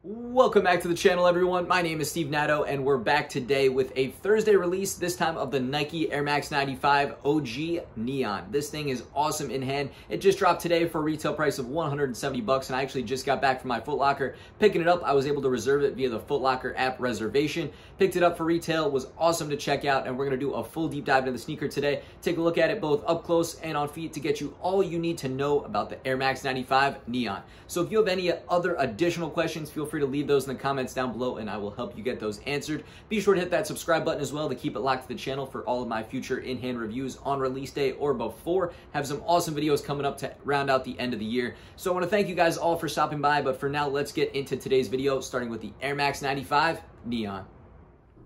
Welcome back to the channel, everyone. My name is Steve Natto, and we're back today with a Thursday release, this time of the Nike Air Max 95 OG Neon. This thing is awesome in hand. It just dropped today for a retail price of $170, and I actually just got back from my Foot Locker. Picking it up, I was able to reserve it via the Foot Locker app reservation. Picked it up for retail, was awesome to check out, and we're going to do a full deep dive into the sneaker today. Take a look at it both up close and on feet to get you all you need to know about the Air Max 95 Neon. So if you have any other additional questions, feel free to leave those in the comments down below and I will help you get those answered. Be sure to hit that subscribe button as well to keep it locked to the channel for all of my future in-hand reviews on release day or before. Have some awesome videos coming up to round out the end of the year. So I want to thank you guys all for stopping by, but for now, let's get into today's video, starting with the Air Max 95 Neon.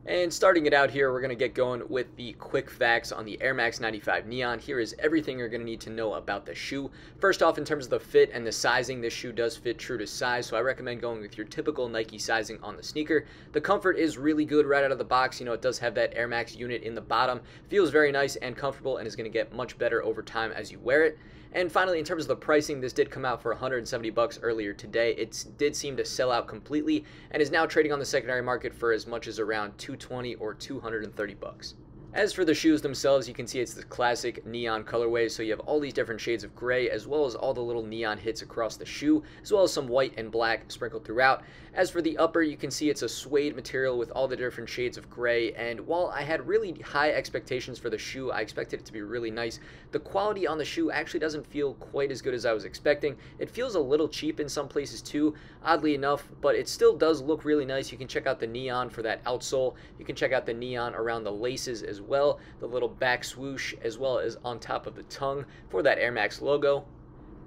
And starting it out here, we're going to get going with the quick facts on the Air Max 95 Neon. Here is everything you're going to need to know about the shoe. First off, in terms of the fit and the sizing, this shoe does fit true to size, so I recommend going with your typical Nike sizing on the sneaker. The comfort is really good right out of the box. You know, it does have that Air Max unit in the bottom. Feels very nice and comfortable and is going to get much better over time as you wear it. And finally, in terms of the pricing, this did come out for $170 earlier today. It did seem to sell out completely and is now trading on the secondary market for as much as around $220 or $230. As for the shoes themselves, you can see it's the classic neon colorway, so you have all these different shades of gray as well as all the little neon hits across the shoe, as well as some white and black sprinkled throughout. As for the upper, you can see it's a suede material with all the different shades of gray, and while I had really high expectations for the shoe, I expected it to be really nice, the quality on the shoe actually doesn't feel quite as good as I was expecting. It feels a little cheap in some places too, oddly enough, but it still does look really nice. You can check out the neon for that outsole. You can check out the neon around the laces as well, the little back swoosh, as well as on top of the tongue for that Air Max logo.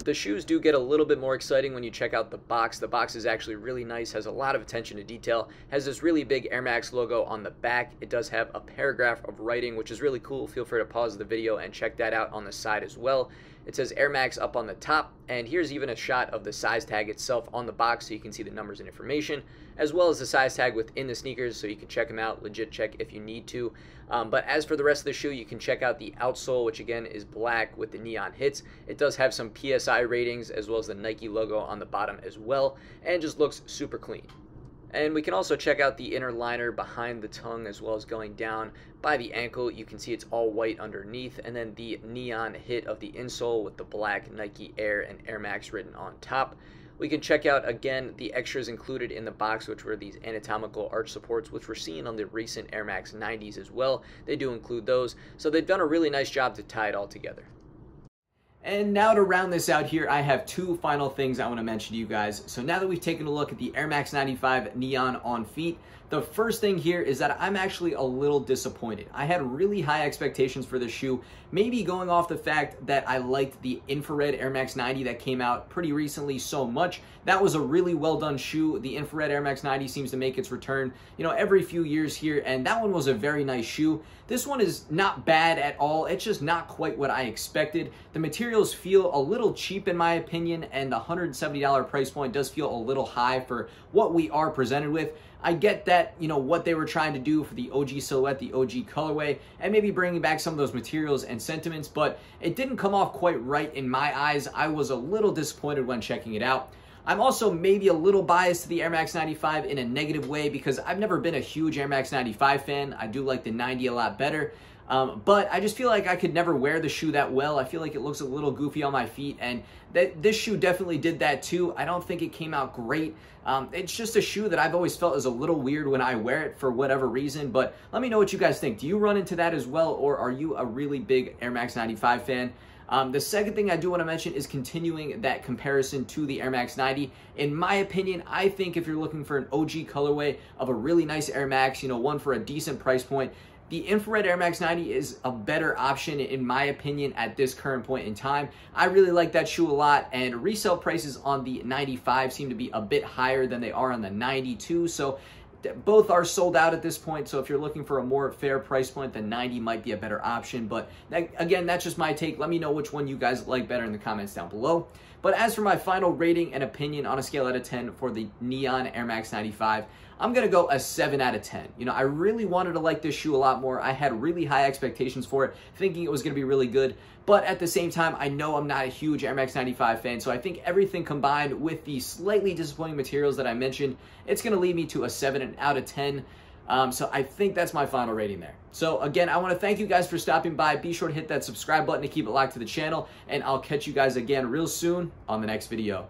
The shoes do get a little bit more exciting when you check out the box. The box is actually really nice, has a lot of attention to detail, has this really big Air Max logo on the back. It does have a paragraph of writing, which is really cool. Feel free to pause the video and check that out on the side as well. It says Air Max up on the top, and here's even a shot of the size tag itself on the box so you can see the numbers and information, as well as the size tag within the sneakers so you can check them out, legit check if you need to. But as for the rest of the shoe, you can check out the outsole, which again is black with the neon hits. It does have some PSI ratings as well as the Nike logo on the bottom as well, and just looks super clean. And we can also check out the inner liner behind the tongue as well as going down by the ankle. You can see it's all white underneath, and then the neon hit of the insole with the black Nike Air and Air Max written on top. We can check out again the extras included in the box, which were these anatomical arch supports, which we're seeing on the recent Air Max 90s as well. They do include those, so they've done a really nice job to tie it all together. And now to round this out here, I have two final things I want to mention to you guys. So now that we've taken a look at the Air Max 95 Neon on feet, the first thing here is that I'm actually a little disappointed. I had really high expectations for this shoe, maybe going off the fact that I liked the infrared Air Max 90 that came out pretty recently so much. That was a really well done shoe. The infrared Air Max 90 seems to make its return, you know, every few years here, and that one was a very nice shoe. This one is not bad at all. It's just not quite what I expected. The materials feel a little cheap in my opinion, and the $170 price point does feel a little high for what we are presented with. I get that, you know, what they were trying to do for the OG silhouette, the OG colorway, and maybe bringing back some of those materials and sentiments, but it didn't come off quite right in my eyes. I was a little disappointed when checking it out. I'm also maybe a little biased to the Air Max 95 in a negative way because I've never been a huge Air Max 95 fan. I do like the 90 a lot better. But I just feel like I could never wear the shoe that well. I feel like it looks a little goofy on my feet, and this shoe definitely did that too. I don't think it came out great. It's just a shoe that I've always felt is a little weird when I wear it for whatever reason, but let me know what you guys think. Do you run into that as well, or are you a really big Air Max 95 fan? The second thing I do want to mention is continuing that comparison to the Air Max 90. In my opinion, I think if you're looking for an OG colorway of a really nice Air Max, you know, one for a decent price point, the infrared Air Max 90 is a better option in my opinion at this current point in time. I really like that shoe a lot, and resale prices on the 95 seem to be a bit higher than they are on the 92, so both are sold out at this point. So if you're looking for a more fair price point, the 90 might be a better option, but again, that's just my take. Let me know which one you guys like better in the comments down below. But as for my final rating and opinion on a scale out of 10 for the Neon Air Max 95, I'm going to go a 7 out of 10. You know, I really wanted to like this shoe a lot more. I had really high expectations for it, thinking it was going to be really good. But at the same time, I know I'm not a huge Air Max 95 fan, so I think everything combined with the slightly disappointing materials that I mentioned, it's going to lead me to a 7 out of 10. So I think that's my final rating there. So again, I want to thank you guys for stopping by. Be sure to hit that subscribe button to keep it locked to the channel, and I'll catch you guys again real soon on the next video.